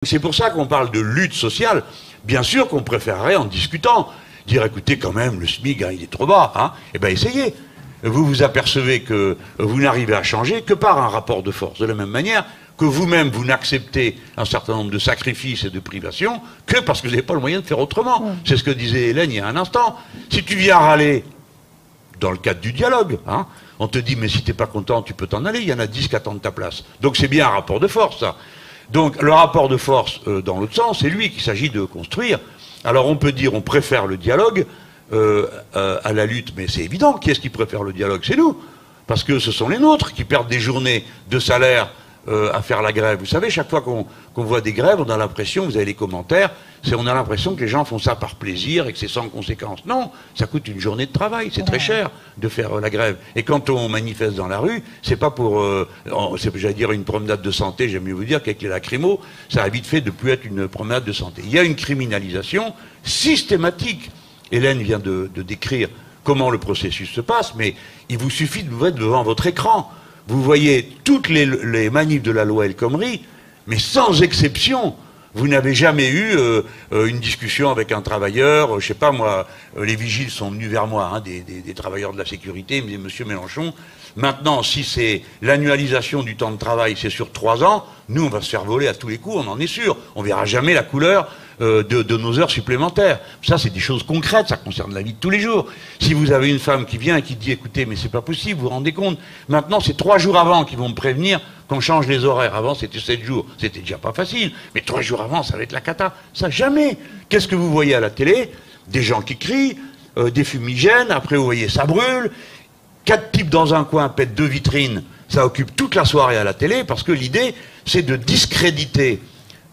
C'est pour ça qu'on parle de lutte sociale. Bien sûr qu'on préférerait, en discutant, dire écoutez, quand même, le SMIC, hein, il est trop bas. Hein. Eh bien, essayez. Vous vous apercevez que vous n'arrivez à changer que par un rapport de force. De la même manière que vous-même, vous n'acceptez un certain nombre de sacrifices et de privations que parce que vous n'avez pas le moyen de faire autrement. Ouais. C'est ce que disait Hélène il y a un instant. Si tu viens râler, dans le cadre du dialogue, hein, on te dit, mais si tu n'es pas content, tu peux t'en aller. Il y en a 10 qui attendent ta place. Donc c'est bien un rapport de force, ça. Donc le rapport de force, dans l'autre sens, c'est lui qu'il s'agit de construire. Alors on peut dire on préfère le dialogue à la lutte, mais c'est évident, qui est-ce qui préfère le dialogue? C'est nous. Parce que ce sont les nôtres qui perdent des journées de salaire à faire la grève. Vous savez, chaque fois qu'on voit des grèves, on a l'impression, vous avez les commentaires, on a l'impression que les gens font ça par plaisir et que c'est sans conséquence. Non, ça coûte une journée de travail, c'est très cher de faire la grève. Et quand on manifeste dans la rue, c'est pas pour, j'allais dire, une promenade de santé, j'aime mieux vous dire qu'avec les lacrymos, ça a vite fait de plus être une promenade de santé. Il y a une criminalisation systématique. Hélène vient de décrire comment le processus se passe, mais il vous suffit de vous mettre devant votre écran. Vous voyez toutes les manifs de la loi El Khomri, mais sans exception. Vous n'avez jamais eu une discussion avec un travailleur, je sais pas moi, les vigiles sont venus vers moi, hein, des travailleurs de la sécurité, ils me disaient, Monsieur Mélenchon, maintenant, si c'est l'annualisation du temps de travail, c'est sur 3 ans, nous, on va se faire voler à tous les coups, on en est sûr. On verra jamais la couleur de nos heures supplémentaires. Ça, c'est des choses concrètes, ça concerne la vie de tous les jours. Si vous avez une femme qui vient et qui dit, écoutez, mais c'est pas possible, vous vous rendez compte, maintenant, c'est 3 jours avant qu'ils vont me prévenir qu'on change les horaires. Avant, c'était 7 jours. C'était déjà pas facile. Mais 3 jours avant, ça va être la cata. Ça, jamais. Qu'est-ce que vous voyez à la télé? Des gens qui crient, des fumigènes, après, vous voyez, ça brûle. 4 types dans un coin pètent 2 vitrines, ça occupe toute la soirée à la télé, parce que l'idée, c'est de discréditer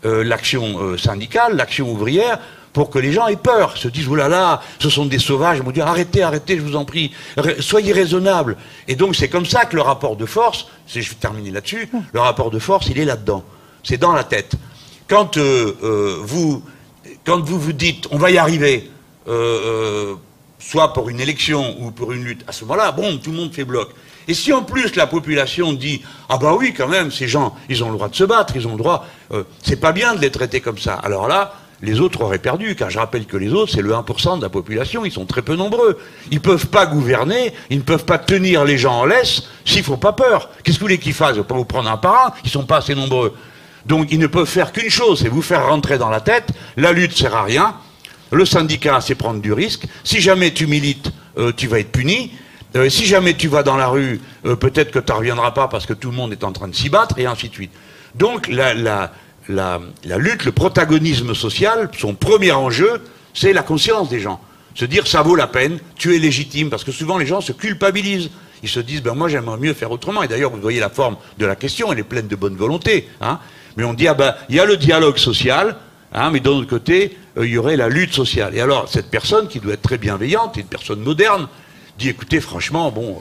l'action syndicale, l'action ouvrière, pour que les gens aient peur, se disent, oh là là, ce sont des sauvages, ils vont dire, arrêtez, arrêtez, je vous en prie, soyez raisonnables. Et donc c'est comme ça que le rapport de force, je vais terminer là-dessus, le rapport de force, il est là-dedans, c'est dans la tête. Quand vous vous dites, on va y arriver, soit pour une élection ou pour une lutte, à ce moment-là, bon, tout le monde fait bloc. Et si en plus la population dit « Ah bah oui, quand même, ces gens, ils ont le droit de se battre, ils ont le droit... c'est pas bien de les traiter comme ça ». Alors là, les autres auraient perdu, car je rappelle que les autres, c'est le 1% de la population, ils sont très peu nombreux. Ils peuvent pas gouverner, ils ne peuvent pas tenir les gens en laisse s'ils font pas peur. Qu'est-ce que vous voulez qu'ils fassent? Ils vont pas vous prendre un par un, ils sont pas assez nombreux. Donc ils ne peuvent faire qu'une chose, c'est vous faire rentrer dans la tête, la lutte sert à rien, le syndicat, c'est prendre du risque. Si jamais tu milites, tu vas être puni. Si jamais tu vas dans la rue, peut-être que tu ne reviendras pas parce que tout le monde est en train de s'y battre, et ainsi de suite. Donc la lutte, le protagonisme social, son premier enjeu, c'est la conscience des gens. Se dire, ça vaut la peine, tu es légitime, parce que souvent les gens se culpabilisent. Ils se disent, ben moi j'aimerais mieux faire autrement. Et d'ailleurs, vous voyez la forme de la question, elle est pleine de bonne volonté. Hein. Mais on dit, ah ben, il y a le dialogue social, hein, mais d'un autre côté, il y aurait la lutte sociale. Et alors, cette personne, qui doit être très bienveillante, une personne moderne, dit, écoutez, franchement, bon,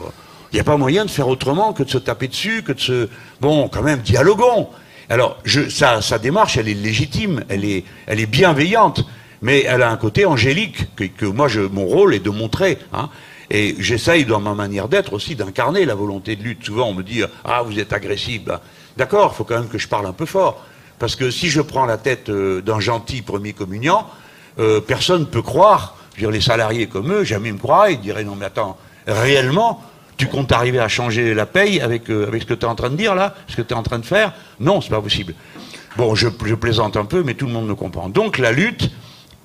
il n'y a pas moyen de faire autrement que de se taper dessus, que de se... Bon, quand même, dialoguons. Alors, sa démarche, elle est légitime, elle est bienveillante, mais elle a un côté angélique, que moi, mon rôle est de montrer. Hein. Et j'essaye, dans ma manière d'être aussi, d'incarner la volonté de lutte. Souvent, on me dit, ah, vous êtes agressif. Ben, d'accord, il faut quand même que je parle un peu fort. Parce que si je prends la tête d'un gentil premier communiant, personne ne peut croire, je veux dire, les salariés comme eux, jamais me croiraient, ils diraient, non mais attends, réellement, tu comptes arriver à changer la paye avec ce que tu es en train de dire là, ce que tu es en train de faire? Non, c'est pas possible. Bon, je plaisante un peu, mais tout le monde me comprend. Donc la lutte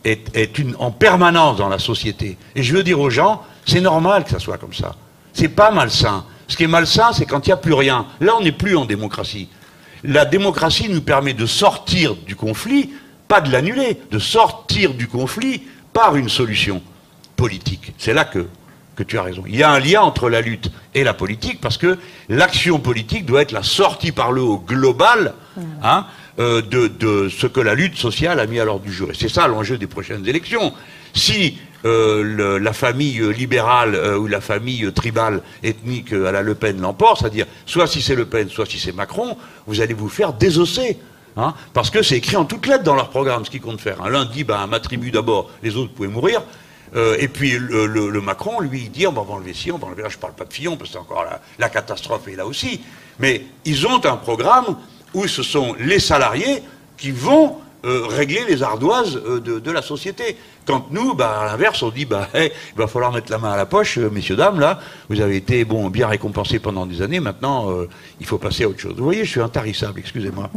est en permanence dans la société. Et je veux dire aux gens, c'est normal que ça soit comme ça. C'est pas malsain. Ce qui est malsain, c'est quand il n'y a plus rien. Là, on n'est plus en démocratie. La démocratie nous permet de sortir du conflit, pas de l'annuler, de sortir du conflit par une solution politique. C'est là que tu as raison. Il y a un lien entre la lutte et la politique, parce que l'action politique doit être la sortie par le haut global, hein, de ce que la lutte sociale a mis à l'ordre du jour. Et c'est ça l'enjeu des prochaines élections. Si la famille libérale ou la famille tribale ethnique à la Le Pen l'emporte, c'est-à-dire soit si c'est Le Pen, soit si c'est Macron, vous allez vous faire désosser. Hein, parce que c'est écrit en toutes lettres dans leur programme, ce qu'ils comptent faire. L'un dit, ben, ma tribu d'abord, les autres pouvaient mourir. Et puis le Macron, lui, il dit, on va enlever ci, on va enlever là. Je parle pas de Fillon, parce que c'est encore la catastrophe est là aussi. Mais ils ont un programme où ce sont les salariés qui vont régler les ardoises de la société. Quand nous, à l'inverse, on dit, il va falloir mettre la main à la poche, messieurs, dames, là, vous avez été bien récompensés pendant des années, maintenant, il faut passer à autre chose. Vous voyez, je suis intarissable, excusez-moi.